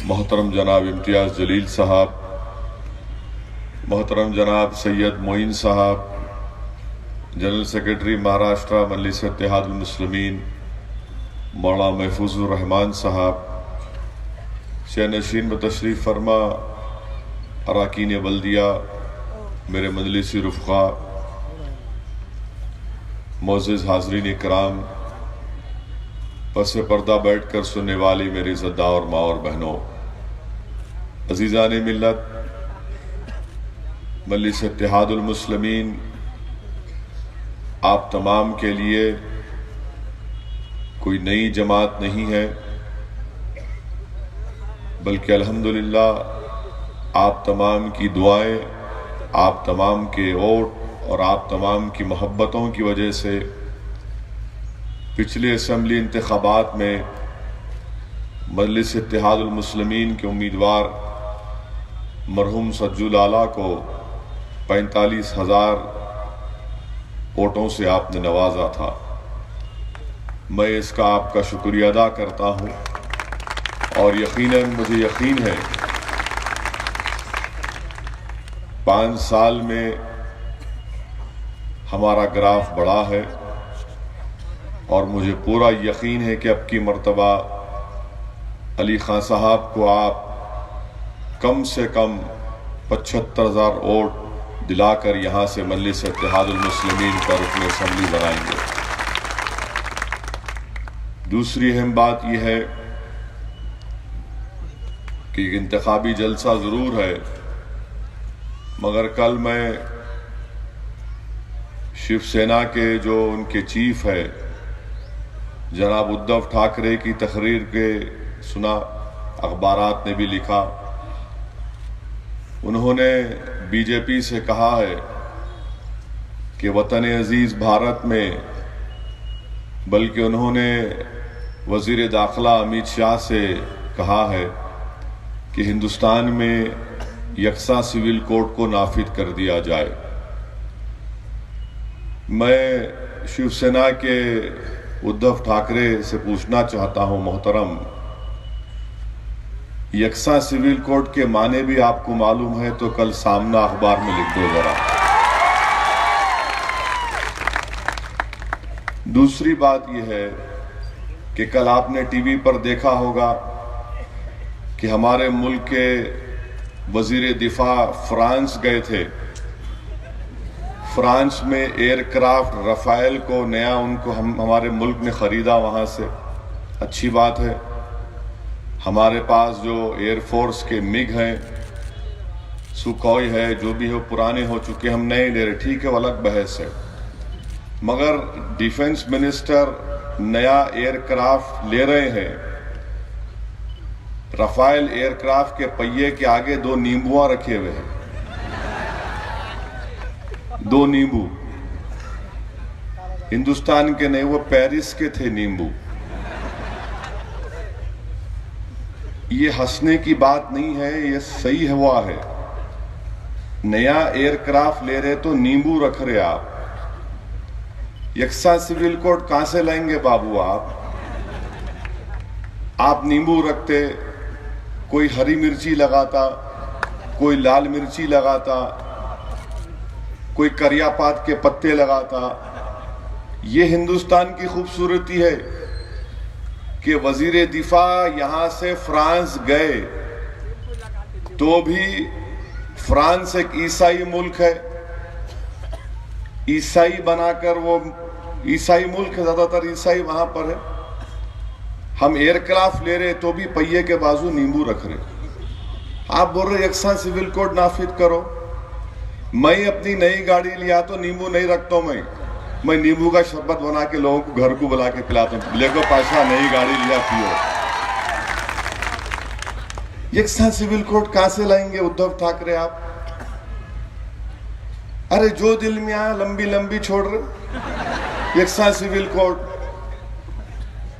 मोहतरम जनाब इम्तियाज़ जलील साहब, मोहतरम जनाब सैयद मोइन साहब, जनरल सेक्रेटरी महाराष्ट्र मजलिस इत्तेहादुल मुस्लिमीन मौलाना महफूजुर रहमान साहब, शहनशीन बतशरीफ़ फरमा अराकीन बल्दिया, मेरे मजलिसी रुफ़क़ा, मोअज़्ज़िज़ हाज़रीन इकराम, पसे पर्दा बैठ कर सुनने वाली मेरी ज़द्दा और माँ और बहनों, अज़ीज़ान मिल्लत, मजलिस इत्तेहादुल मुस्लिमीन आप तमाम के लिए कोई नई जमात नहीं है, बल्कि अल्हम्दुलिल्लाह आप तमाम की दुआएं, आप तमाम के वोट और आप तमाम की मोहब्बतों की वजह से पिछले असम्बली इंतखाबात में मजलिस इत्तेहादुल मुस्लिमीन के उम्मीदवार मरहूम सज्जुल आला को 45,000 वोटों से आपने नवाजा था। मैं इसका आपका शुक्रिया अदा करता हूँ और यकीनन मुझे यकीन है 5 साल में हमारा ग्राफ बढ़ा है और मुझे पूरा यकीन है कि अब की मर्तबा अली खान साहब को आप कम से कम 75,000 वोट दिलाकर यहाँ से मजलिस इत्तेहादुल मुस्लिमीन का रुकन असम्बली बनाएंगे। दूसरी अहम बात यह है कि इंतखाबी जलसा ज़रूर है, मगर कल मैं शिवसेना के जो उनके चीफ है जनाब उद्धव ठाकरे की तकरीर के सुना, अखबारात ने भी लिखा, उन्होंने बीजेपी से कहा है कि वतन अजीज भारत में, बल्कि उन्होंने वजीर दाखिला अमित शाह से कहा है कि हिंदुस्तान में यकसा सिविल कोड को नाफिज कर दिया जाए। मैं शिवसेना के उद्धव ठाकरे से पूछना चाहता हूं, मोहतरम, यकसा सिविल कोड के माने भी आपको मालूम है तो कल सामना अखबार में लिख दो जरा। दूसरी बात यह है कि कल आपने टीवी पर देखा होगा कि हमारे मुल्क के वजीर दिफा फ्रांस गए थे। फ्रांस में एयरक्राफ्ट रफाइल को नया उनको हमारे मुल्क ने ख़रीदा, वहाँ से अच्छी बात है। हमारे पास जो एयरफोर्स के मिग हैं, सुखोई है, जो भी हो पुराने हो चुके, हम नए ले रहे, ठीक है, वो अलग बहस है। मगर डिफेंस मिनिस्टर नया एयरक्राफ्ट ले रहे हैं, रफाइल एयरक्राफ्ट के पहिए के आगे 2 नींबुआ रखे हुए हैं, 2 नींबू हिंदुस्तान के नहीं, वो पेरिस के थे नींबू। ये हंसने की बात नहीं है, ये सही हुआ है। नया एयरक्राफ्ट ले रहे तो नींबू रख रहे आप। यकसा सिविल कोड कहां से लाएंगे बाबू आप नींबू रखते, कोई हरी मिर्ची लगाता, कोई लाल मिर्ची लगाता, कोई करियापात के पत्ते लगाता। ये हिंदुस्तान की खूबसूरती है कि वजीर दिफा यहां से फ्रांस गए तो भी फ्रांस एक ईसाई मुल्क है, ईसाई बनाकर, वो ईसाई मुल्क है, ज्यादातर ईसाई वहां पर है। हम एयरक्राफ्ट ले रहे तो भी पहिए के बाजू नींबू रख रहे। आप बोल रहे यकसा सिविल कोड नाफिज करो। मैं अपनी नई गाड़ी लिया तो नींबू नहीं रखता हूं, मैं नींबू का शरबत बना के लोगों को घर को बुला के पिलाता हूं, लेको पाशा नई गाड़ी लिया पियो। यकसा सिविल कोड कहां से लाएंगे उद्धव ठाकरे आप? अरे जो दिल में आया लंबी लंबी छोड़ रहे। यकसा सिविल कोड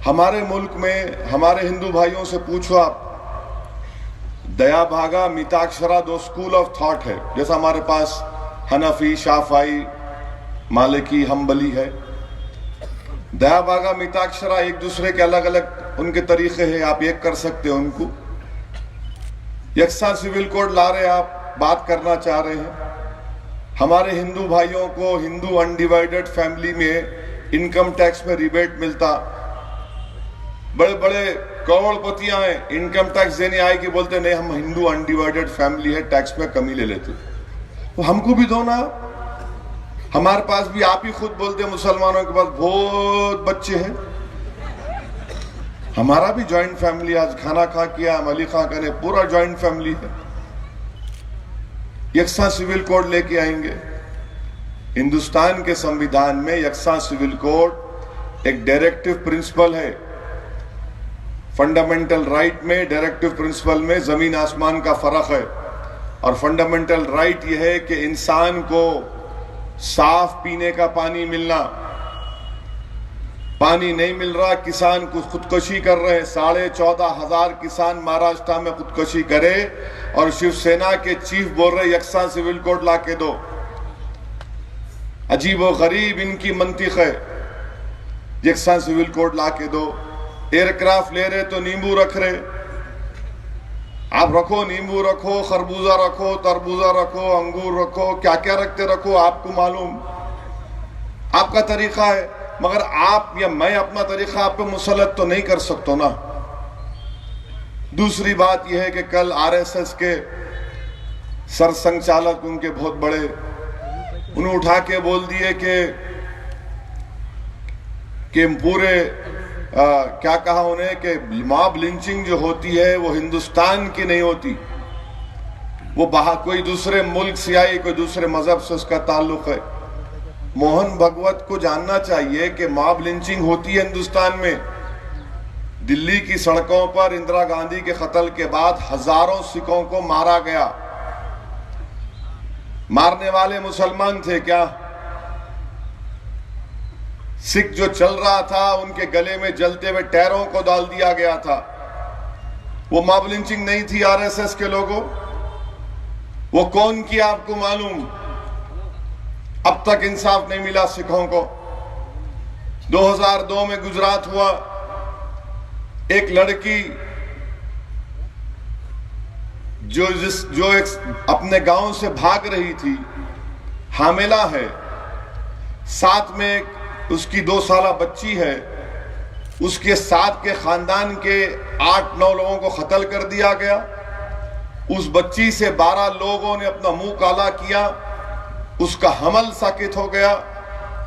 हमारे मुल्क में, हमारे हिंदू भाइयों से पूछो आप, दया भागा मिताक्षरा 2 स्कूल ऑफ थॉट है। जैसा हमारे पास हनफी, शाफाई, मालिकी, हम्बली है, दया भागा मिताक्षरा एक दूसरे के अलग अलग उनके तरीके हैं, आप एक कर सकते हो उनको। यकसा सिविल कोड ला रहे, आप बात करना चाह रहे हैं। हमारे हिंदू भाइयों को हिंदू अनडिवाइडेड फैमिली में इनकम टैक्स में रिबेट मिलता। बड़े बड़े करोड़पतियां हैं, इनकम टैक्स देने आए कि बोलते नहीं हम हिंदू अनडिवाइडेड फैमिली है, टैक्स में कमी ले लेते। तो हमको भी दो ना। हमारे पास भी, आप ही खुद बोलते मुसलमानों के पास बहुत बच्चे हैं। हमारा भी जॉइंट फैमिली, आज खाना खा किया अली खां का ने, पूरा जॉइंट फैमिली है। यकसा सिविल कोड लेके आएंगे। हिंदुस्तान के संविधान में यकसा सिविल कोड एक डायरेक्टिव प्रिंसिपल है। फंडामेंटल राइट में, डायरेक्टिव प्रिंसिपल में जमीन आसमान का फर्क है। और फंडामेंटल राइट यह है कि इंसान को साफ पीने का पानी मिलना, पानी नहीं मिल रहा, किसान को खुदकुशी कर रहे हैं। 14,500 किसान महाराष्ट्र में खुदकुशी करे और शिवसेना के चीफ बोल रहे यकसा सिविल कोड ला के दो। अजीब व गरीब इनकी मंतिक है। यकसा सिविल कोड ला के दो। एयरक्राफ्ट ले रहे तो नींबू रख रहे, आप रखो, नींबू रखो, खरबूजा रखो, तरबूजा रखो, अंगूर रखो, क्या क्या रखते रखो, आपको मालूम, आपका तरीका है। मगर आप या मैं अपना तरीका आप पे मुसलत तो नहीं कर सकता ना। दूसरी बात यह है कि कल आरएसएस के सरसंघचालक, उनके बहुत बड़े, उन्हें उठा के बोल दिए कि पूरे क्या कहा उन्हें कि मॉब लिंचिंग जो होती है वो हिंदुस्तान की नहीं होती, वो बाहर कोई दूसरे मुल्क से आई, कोई दूसरे मजहब से उसका ताल्लुक है। मोहन भगवत को जानना चाहिए कि मॉब लिंचिंग होती है हिंदुस्तान में। दिल्ली की सड़कों पर इंदिरा गांधी के कत्ल के बाद हजारों सिखों को मारा गया। मारने वाले मुसलमान थे क्या? सिख जो चल रहा था उनके गले में जलते हुए टायरों को डाल दिया गया था। वो मॉब लिंचिंग नहीं थी आरएसएस के लोगों। वो कौन किया आपको मालूम? अब तक इंसाफ नहीं मिला सिखों को। 2002 में गुजरात हुआ, एक लड़की जो एक अपने गांव से भाग रही थी, हामिला है, साथ में उसकी 2 साला बच्ची है, उसके साथ के खानदान के 8-9 लोगों को कत्ल कर दिया गया। उस बच्ची से 12 लोगों ने अपना मुंह काला किया, उसका हमल साकित हो गया।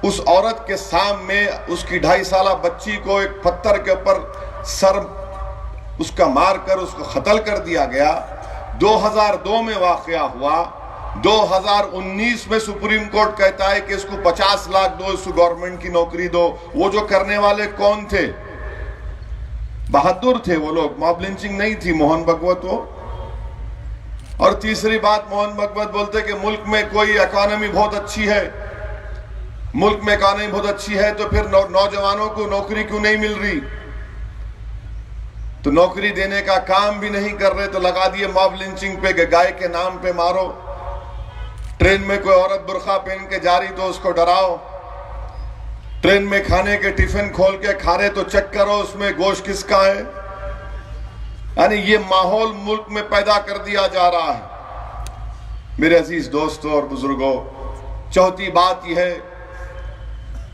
उस औरत के सामने उसकी 2.5 साला बच्ची को एक पत्थर के ऊपर सर उसका मारकर उसको कत्ल कर दिया गया। 2002 में वाकया हुआ। 2019 में सुप्रीम कोर्ट कहता है कि इसको 50 लाख दो, इसको गवर्नमेंट की नौकरी दो। वो जो करने वाले कौन थे? बहादुर थे वो लोग, मॉब लिंचिंग नहीं थी। मोहन भगवत वो। और तीसरी बात, मोहन भगवत बोलते कि मुल्क में कोई इकोनॉमी बहुत अच्छी है, मुल्क में इकोनॉमी बहुत अच्छी है तो फिर नौजवानों को नौकरी क्यों नहीं मिल रही? तो नौकरी देने का काम भी नहीं कर रहे तो लगा दिए मॉब लिंचिंग पे कि गाय के नाम पे मारो। ट्रेन में कोई औरत बुर्का पहन के जा रही तो उसको डराओ। ट्रेन में खाने के टिफिन खोल के खा रहे तो चेक करो उसमें गोश्त किसका है। यानी ये माहौल मुल्क में पैदा कर दिया जा रहा है। मेरे अजीज दोस्तों और बुजुर्गों, चौथी बात यह है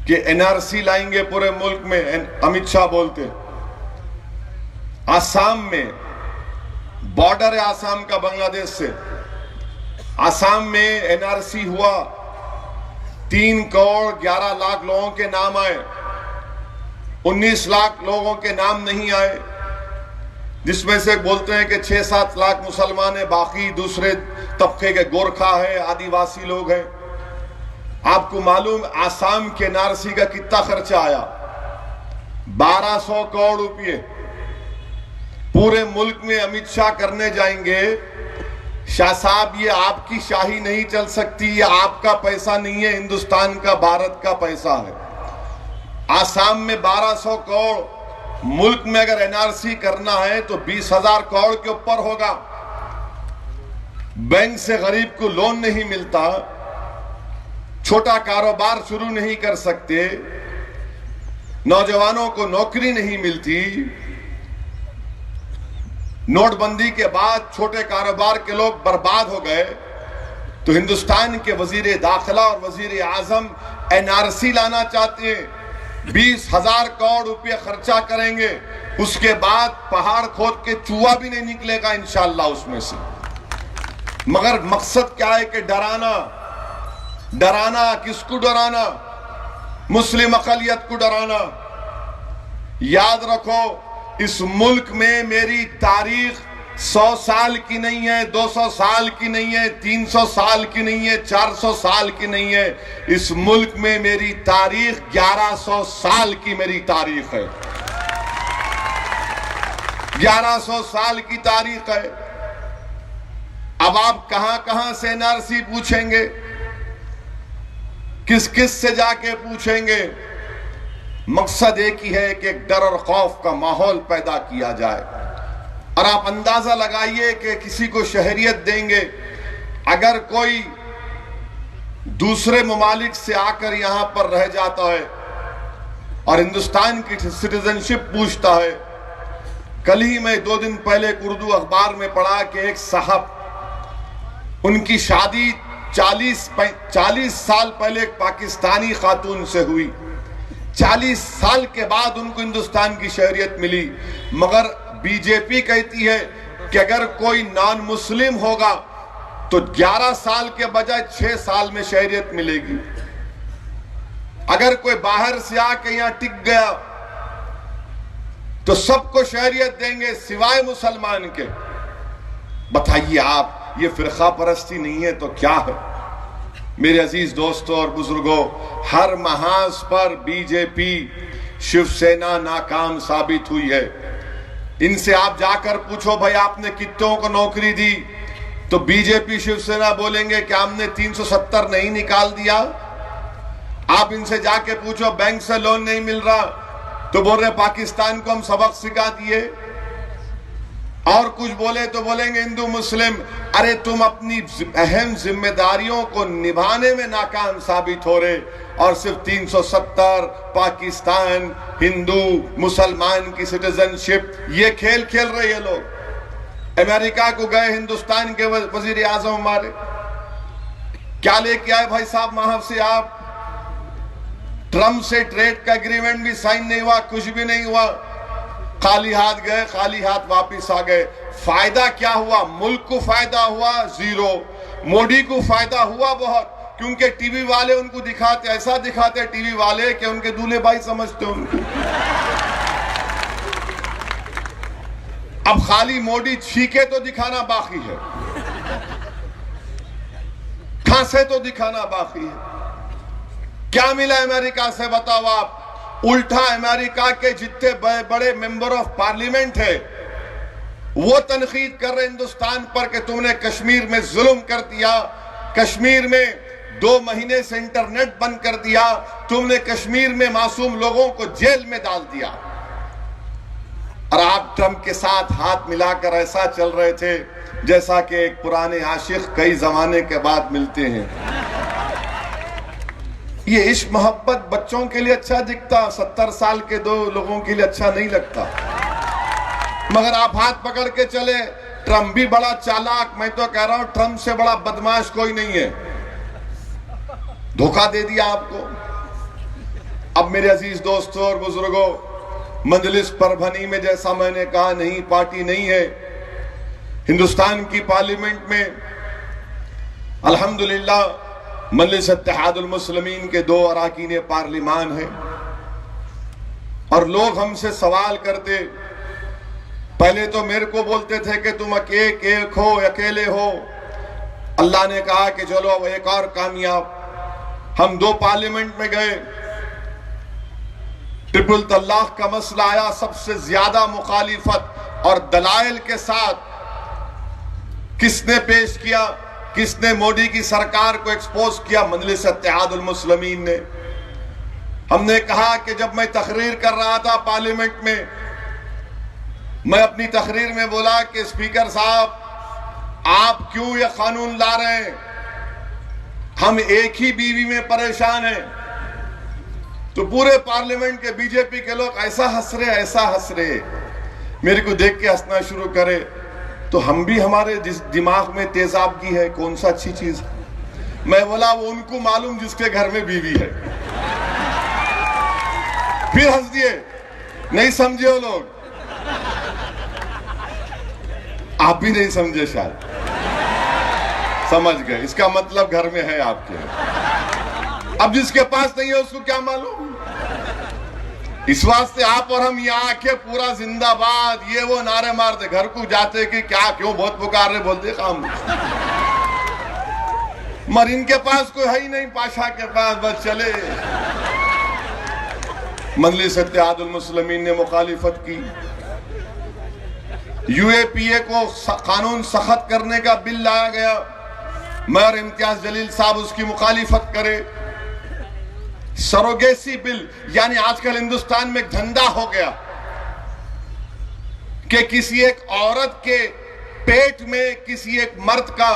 कि एनआरसी लाएंगे पूरे मुल्क में। अमित शाह बोलते आसाम में, बॉर्डर है आसाम का बांग्लादेश से, आसाम में एनआरसी हुआ, 3 करोड़ 11 लाख लोगों के नाम आए, 19 लाख लोगों के नाम नहीं आए, जिसमें से बोलते हैं कि 6-7 लाख मुसलमान है, बाकी दूसरे तबके के गोरखा है, आदिवासी लोग हैं। आपको मालूम आसाम के एनआरसी का कितना खर्चा आया? 1200 करोड़ रुपये। पूरे मुल्क में अमित शाह करने जाएंगे। शाह साहब, ये आपकी शाही नहीं चल सकती, ये आपका पैसा नहीं है, हिंदुस्तान का, भारत का पैसा है। आसाम में 1200 करोड़, मुल्क में अगर एनआरसी करना है तो 20,000 करोड़ के ऊपर होगा। बैंक से गरीब को लोन नहीं मिलता, छोटा कारोबार शुरू नहीं कर सकते, नौजवानों को नौकरी नहीं मिलती। नोटबंदी के बाद छोटे कारोबार के लोग बर्बाद हो गए, तो हिंदुस्तान के वजीर दाखिला और वजीर आजम एनआरसी लाना चाहते हैं। 20,000 करोड़ रुपये खर्चा करेंगे, उसके बाद पहाड़ खोद के चूहा भी नहीं निकलेगा इंशाअल्लाह उसमें से। मगर मकसद क्या है कि डराना। डराना किसको डराना? मुस्लिम अक़लियत को डराना। याद रखो, इस मुल्क में मेरी तारीख 100 साल की नहीं है, 200 साल की नहीं है, 300 साल की नहीं है, 400 साल की नहीं है। इस मुल्क में मेरी तारीख 1100 साल की मेरी तारीख है। 1100 साल की तारीख है। अब आप कहां कहां से एनआरसी पूछेंगे, किस किस से जाके पूछेंगे? मकसद एक ही है कि डर और खौफ का माहौल पैदा किया जाए। और आप अंदाजा लगाइए कि किसी को शहरियत देंगे, अगर कोई दूसरे ममालिक से आकर यहां पर रह जाता है और हिंदुस्तान की सिटीजनशिप पूछता है। कल ही मैं 2 दिन पहले एक उर्दू अखबार में पढ़ा कि एक साहब, उनकी शादी 40 साल पहले एक पाकिस्तानी खातून से हुई। 40 साल के बाद उनको हिंदुस्तान की शहरियत मिली। मगर बीजेपी कहती है कि अगर कोई नॉन मुस्लिम होगा तो 11 साल के बजाय 6 साल में शहरियत मिलेगी। अगर कोई बाहर से आके यहां टिक गया तो सबको शहरियत देंगे सिवाय मुसलमान के। बताइए आप, ये फिरका परस्ती नहीं है तो क्या है? मेरे अजीज दोस्तों और बुजुर्गों, हर महाज पर बीजेपी शिवसेना नाकाम साबित हुई है। इनसे आप जाकर पूछो भाई आपने कितनों को नौकरी दी, तो बीजेपी शिवसेना बोलेंगे कि हमने 370 नहीं निकाल दिया। आप इनसे जाके पूछो बैंक से लोन नहीं मिल रहा, तो बोल रहे पाकिस्तान को हम सबक सिखा दिए। और कुछ बोले तो बोलेंगे हिंदू मुस्लिम। अरे तुम अपनी अहम जिम्मेदारियों को निभाने में नाकाम साबित हो रहे, और सिर्फ 370 पाकिस्तान हिंदू मुसलमान की सिटीजनशिप, ये खेल खेल रहे ये लोग। अमेरिका को गए हिंदुस्तान के वजीर आजम हमारे, क्या लेके आए भाई साहब वहां से आप? ट्रम्प से ट्रेड का एग्रीमेंट भी साइन नहीं हुआ, कुछ भी नहीं हुआ। खाली हाथ गए, खाली हाथ वापिस आ गए। फायदा क्या हुआ? मुल्क को फायदा हुआ जीरो, मोदी को फायदा हुआ बहुत, क्योंकि टीवी वाले उनको दिखाते, ऐसा दिखाते टीवी वाले कि उनके दूल्हे भाई समझते उनको। अब खाली मोदी छीके तो दिखाना बाकी है, खांसे तो दिखाना बाकी है। क्या मिला अमेरिका से बताओ आप? उल्टा अमेरिका के जितने बड़े मेंबर ऑफ पार्लियामेंट है वो तनकीद कर रहे हिंदुस्तान पर कि तुमने कश्मीर में जुल्म कर दिया, कश्मीर में 2 महीने से इंटरनेट बंद कर दिया, तुमने कश्मीर में मासूम लोगों को जेल में डाल दिया। और आप ट्रंप के साथ हाथ मिलाकर ऐसा चल रहे थे जैसा कि एक पुराने आशिक कई जमाने के बाद मिलते हैं। ये इश्क मोहब्बत बच्चों के लिए अच्छा दिखता, 70 साल के 2 लोगों के लिए अच्छा नहीं लगता। मगर आप हाथ पकड़ के चले, ट्रंप भी बड़ा चालाक, मैं तो कह रहा हूं ट्रंप से बड़ा बदमाश कोई नहीं है। धोखा दे दिया आपको। अब मेरे अजीज दोस्तों और बुजुर्गों, मजलिस परभनी में जैसा मैंने कहा नहीं पार्टी नहीं है। हिंदुस्तान की पार्लियामेंट में अल्हम्दुलिल्लाह मजलिस इत्तेहादुल मुस्लिमीन के 2 अरकान पार्लिमान हैं। और लोग हमसे सवाल करते, पहले तो मेरे को बोलते थे कि तुम एक हो, अकेले हो। अल्लाह ने कहा कि चलो अब एक और कामयाब। हम 2 पार्लियामेंट में गए, ट्रिपल तलाक का मसला आया, सबसे ज्यादा मुखालिफत और दलाइल के साथ किसने पेश किया? किसने मोदी की सरकार को एक्सपोज किया? मजलिस इत्तेहादुल मुस्लिमीन ने। हमने कहा कि जब मैं तकरीर कर रहा था पार्लियामेंट में, मैं अपनी तकरीर में बोला कि स्पीकर साहब आप क्यों ये कानून ला रहे हैं? हम एक ही बीवी में परेशान हैं। तो पूरे पार्लियामेंट के बीजेपी के लोग ऐसा हंस रहे, ऐसा हंस रहे। मेरे को देख के हंसना शुरू करे तो हम भी, हमारे दिमाग में तेजाबगी है, कौन सा अच्छी चीज। मैं बोला वो उनको मालूम जिसके घर में बीवी है। फिर हंस दिए, नहीं समझे वो लोग, आप भी नहीं समझे शायद, समझ गए, इसका मतलब घर में है आपके। अब जिसके पास नहीं है उसको क्या मालूम। इस वास्ते आप और हम यहाँ आके पूरा जिंदाबाद ये वो नारे मारते, घर को जाते कि क्या क्यों बहुत पुकार रहे, बोलते काम मर इनके पास कोई है ही नहीं, पाशा के पास बस चले। मजलिस इत्तेहादुल मुस्लिमीन ने मुखालिफत की, यूएपीए को कानून सख्त करने का बिल लाया गया, मैं और इम्तियाज जलील साहब उसकी मुखालिफत करे। सरोगेसी बिल, यानी आजकल हिंदुस्तान में एक धंधा हो गया कि किसी एक औरत के पेट में किसी एक मर्द का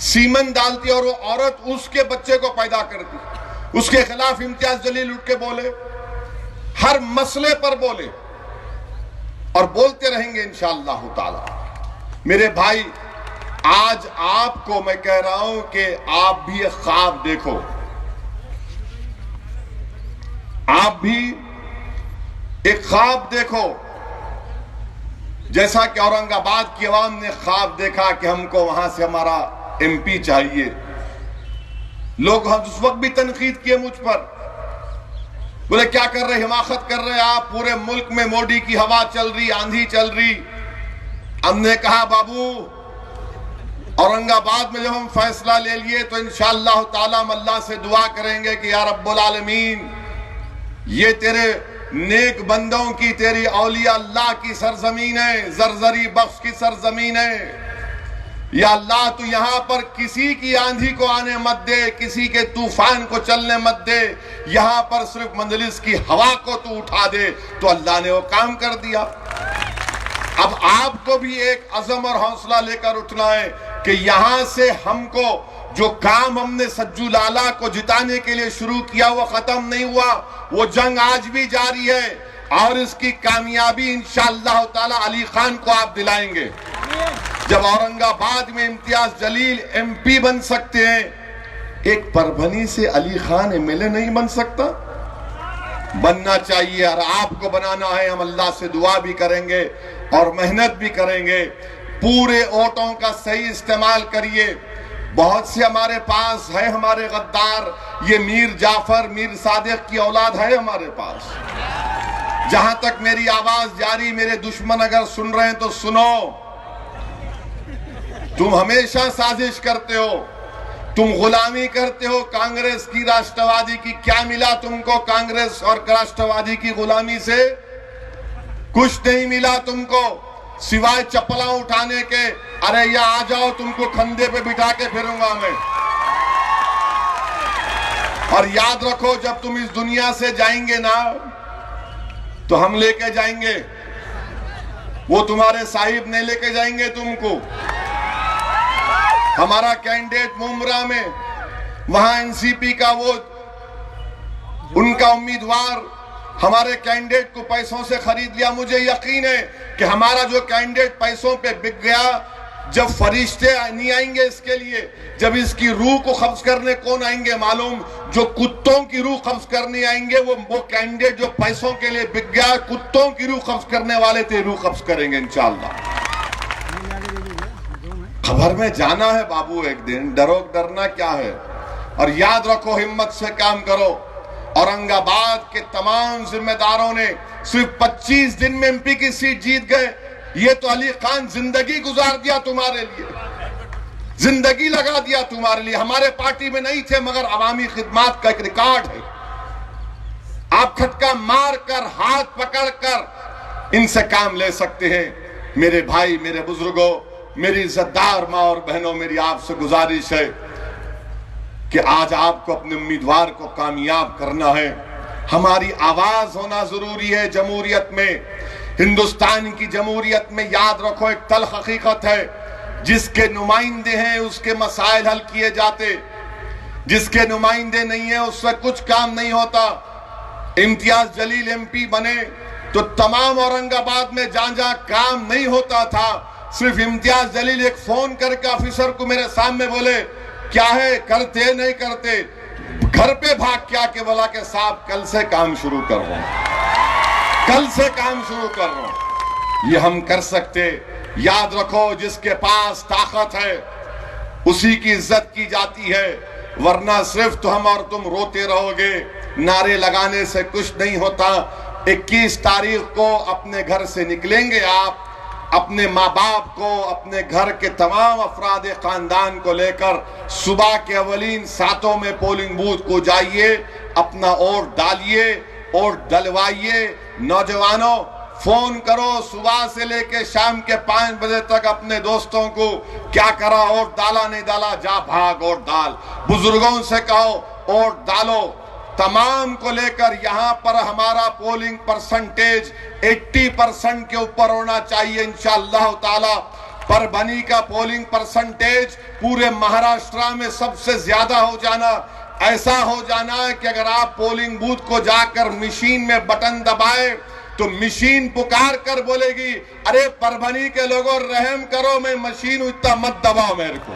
सीमन डालती और वो औरत उसके बच्चे को पैदा करती। उसके खिलाफ इम्तियाज जलील उठ के बोले, हर मसले पर बोले और बोलते रहेंगे इंशाअल्लाह ताला। मेरे भाई, आज आपको मैं कह रहा हूं कि आप भी एक ख्वाब देखो, आप भी एक ख्वाब देखो, जैसा कि औरंगाबाद की आवाम ने ख्वाब देखा कि हमको वहां से हमारा एमपी चाहिए। लोग उस वक्त भी तनकीद किए मुझ पर, बोले क्या कर रहे, हिमाकत कर रहे आप, पूरे मुल्क में मोदी की हवा चल रही, आंधी चल रही। हमने कहा बाबू, औरंगाबाद में जब हम फैसला ले लिए तो इंशाअल्लाह ताला हम अल्लाह से दुआ करेंगे कि या रब्बुल आलमीन, ये तेरे नेक बंदों की, तेरी औलिया अल्लाह की सरजमीन है, जरजरी बख्श की सरजमीन है। या अल्लाह तू यहां पर किसी की आंधी को आने मत दे, किसी के तूफान को चलने मत दे, यहां पर सिर्फ मजलिस की हवा को तू उठा दे। तो अल्लाह ने वो काम कर दिया। अब आपको भी एक अज़म और हौसला लेकर उठना है कि यहां से हमको जो काम हमने सज्जू लाला को जिताने के लिए शुरू किया वो खत्म नहीं हुआ, वो जंग आज भी जारी है और इसकी कामयाबी इंशाअल्लाह ताला अली खान को आप दिलाएंगे। जब औरंगाबाद में इम्तियाज जलील एमपी बन सकते हैं, एक परभनी से अली खान एमएलए नहीं बन सकता? बनना चाहिए और आपको बनाना है। हम अल्लाह से दुआ भी करेंगे और मेहनत भी करेंगे। पूरे वोटों का सही इस्तेमाल करिए। बहुत से हमारे पास है, हमारे गद्दार, ये मीर जाफर, मीर सादिक की औलाद है हमारे पास। जहां तक मेरी आवाज जारी, मेरे दुश्मन अगर सुन रहे हैं तो सुनो, तुम हमेशा साजिश करते हो, तुम गुलामी करते हो कांग्रेस की, राष्ट्रवादी की। क्या मिला तुमको कांग्रेस और राष्ट्रवादी की गुलामी से? कुछ नहीं मिला तुमको सिवाय चप्पला उठाने के। अरे या आ जाओ, तुमको कंधे पे बिठा के फिरूंगा मैं। और याद रखो, जब तुम इस दुनिया से जाएंगे ना तो हम लेके जाएंगे, वो तुम्हारे साहिब नहीं लेके जाएंगे तुमको। हमारा कैंडिडेट मुमरा में, वहां एनसीपी का वो उनका उम्मीदवार हमारे कैंडिडेट को पैसों से खरीद लिया। मुझे यकीन है कि हमारा जो कैंडिडेट पैसों पे बिक गया, जब फरिश्ते नहीं आएंगे इसके लिए, जब इसकी रूह को कब्ज करने कौन आएंगे मालूम? जो कुत्तों की रूह कब्ज करने आएंगे, वो कैंडिडेट जो पैसों के लिए बिक गया, कुत्तों की रूह कब्ज करने वाले थे, रूह कब्ज करेंगे इंशाअल्लाह। खबर में जाना है बाबू एक दिन, डरना क्या है। और याद रखो, हिम्मत से काम करो। औरंगाबाद के तमाम जिम्मेदारों ने सिर्फ 25 दिन में एमपी की सीट जीत गए। ये तो अली खान जिंदगी गुजार दिया तुम्हारे लिए, जिंदगी लगा दिया तुम्हारे लिए। हमारे पार्टी में नहीं थे मगर अवामी खिदमात का एक रिकॉर्ड है। आप खटका मार कर, हाथ पकड़ कर इनसे काम ले सकते हैं। मेरे भाई, मेरे बुजुर्गों, मेरी इज्जतदार माँ और बहनों, मेरी आपसे गुजारिश है कि आज आपको अपने उम्मीदवार को कामयाब करना है। हमारी आवाज होना जरूरी है जमहूरियत में, हिंदुस्तान की जमहूरियत में। याद रखो, एक तल्ख हकीकत है, जिसके नुमाइंदे हैं उसके मसाइल हल किए जाते, जिसके नुमाइंदे नहीं है उससे कुछ काम नहीं होता। इम्तियाज जलील एमपी बने, तो तमाम औरंगाबाद में जहां जहां काम नहीं होता था, सिर्फ इम्तियाज जलील एक फोन करके ऑफिसर को मेरे सामने बोले, क्या है करते नहीं करते, घर पे भाग क्या के बोला कि साहब कल से काम शुरू कर रहा हूं, कल से काम शुरू कर रहा हूं। ये हम कर सकते। याद रखो, जिसके पास ताकत है उसी की इज्जत की जाती है, वरना सिर्फ तो हम और तुम रोते रहोगे, नारे लगाने से कुछ नहीं होता। 21 तारीख को अपने घर से निकलेंगे आप, अपने माँ बाप को, अपने घर के तमाम अफराद खानदान को लेकर सुबह के अवलीन सातों में पोलिंग बूथ को जाइए, अपना वोट डालिए, वोट डलवाइए। नौजवानों, फोन करो सुबह से लेके शाम के 5 बजे तक अपने दोस्तों को, क्या करा, वोट डाला नहीं डाला, जा भाग वोट डाल। बुजुर्गों से कहो वोट डालो। तमाम को लेकर यहां पर हमारा पोलिंग परसेंटेज 80% के ऊपर होना चाहिए इंशाअल्लाह ताला। परभनी का पोलिंग परसेंटेज पूरे महाराष्ट्र में सबसे ज्यादा हो जाना, ऐसा हो जाना है कि अगर आप पोलिंग बूथ को जाकर मशीन में बटन दबाए तो मशीन पुकार कर बोलेगी, अरे परभनी के लोगों रहम करो, मैं मशीन इतना मत दबाओ मेरे को।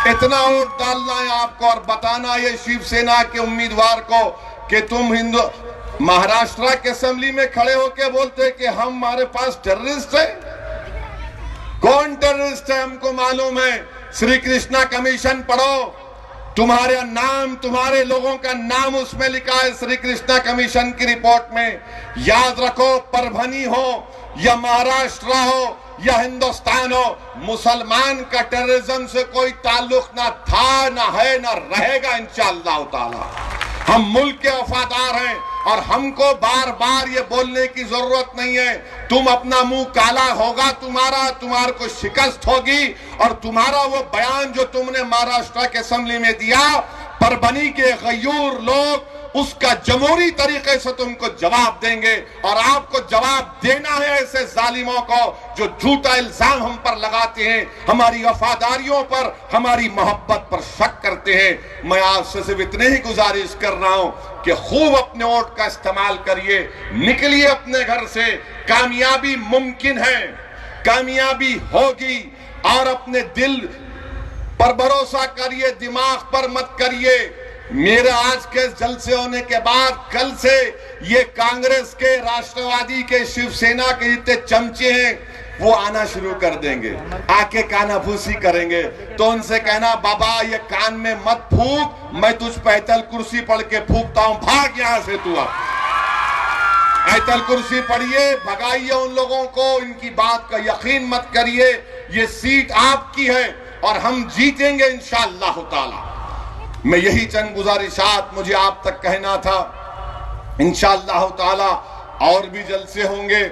इतना वोट डालना है आपको और बताना ये शिवसेना के उम्मीदवार को कि तुम हिंदू महाराष्ट्र के असेंबली में खड़े होकर बोलते कि हमारे पास टेररिस्ट है। कौन टेररिस्ट है हमको मालूम है। श्री कृष्णा कमीशन पढ़ो, तुम्हारे नाम, तुम्हारे लोगों का नाम उसमें लिखा है श्री कृष्णा कमीशन की रिपोर्ट में। याद रखो, परभनी हो या महाराष्ट्र हो या हिंदुस्तान हो, मुसलमान का टेररिज्म से कोई ताल्लुक ना था, ना है, ना रहेगा इंशाअल्लाह ताला। हम मुल्क के वफादार हैं और हमको बार बार ये बोलने की जरूरत नहीं है। तुम अपना मुंह काला होगा तुम्हारे को शिकस्त होगी, और तुम्हारा वो बयान जो तुमने महाराष्ट्र के असेंबली में दिया, परभनी के गयूर लोग उसका जमहूरी तरीके से तुमको जवाब देंगे। और आपको जवाब देना है ऐसे जालिमों को जो झूठा इल्जाम हम पर लगाते हैं, हमारी वफादारियों पर, हमारी मोहब्बत पर शक करते हैं। मैं आपसे सिर्फ इतने ही गुजारिश कर रहा हूं कि खूब अपने वोट का इस्तेमाल करिए, निकलिए अपने घर से। कामयाबी मुमकिन है, कामयाबी होगी, और अपने दिल पर भरोसा करिए, दिमाग पर मत करिए। मेरे आज के जलसे होने के बाद कल से ये कांग्रेस के, राष्ट्रवादी के, शिवसेना के जितने चमचे हैं वो आना शुरू कर देंगे, आके कानाफूसी करेंगे। तो उनसे कहना, बाबा ये कान में मत फूक, मैं तुझ पे आयतल कुर्सी पढ़ के फूकता हूं, भाग यहां से तू। अब आयतल कुर्सी पढ़िए, भगाइए उन लोगों को, इनकी बात का यकीन मत करिए। ये सीट आपकी है और हम जीतेंगे इंशाअल्लाह ताला। मैं यही चंद गुजारिशात मुझे आप तक कहना था। इंशाअल्लाह ताला और भी जलसे होंगे,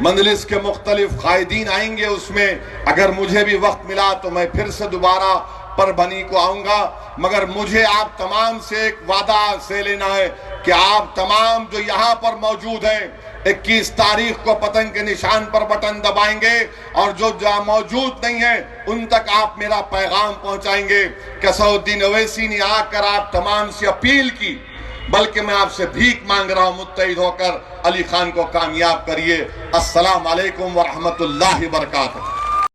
मंजलिस के मुख्तलिफ कायदीन आएंगे उसमें। अगर मुझे भी वक्त मिला तो मैं फिर से दोबारा परभनी को आऊंगा, मगर मुझे आप तमाम से एक वादा से लेना है कि आप तमाम जो यहाँ पर मौजूद हैं 21 तारीख को पतंग के निशान पर बटन दबाएंगे, और जो जहाँ मौजूद नहीं है उन तक आप मेरा पैगाम पहुंचाएंगे। कसौद्दीन अवैसी ने आकर आप तमाम से अपील की, बल्कि मैं आपसे भीख मांग रहा हूं, मुत्तहिद होकर अली खान को कामयाब करिए। अस्सलाम वालेकुम व रहमतुल्लाहि व बरकातहू।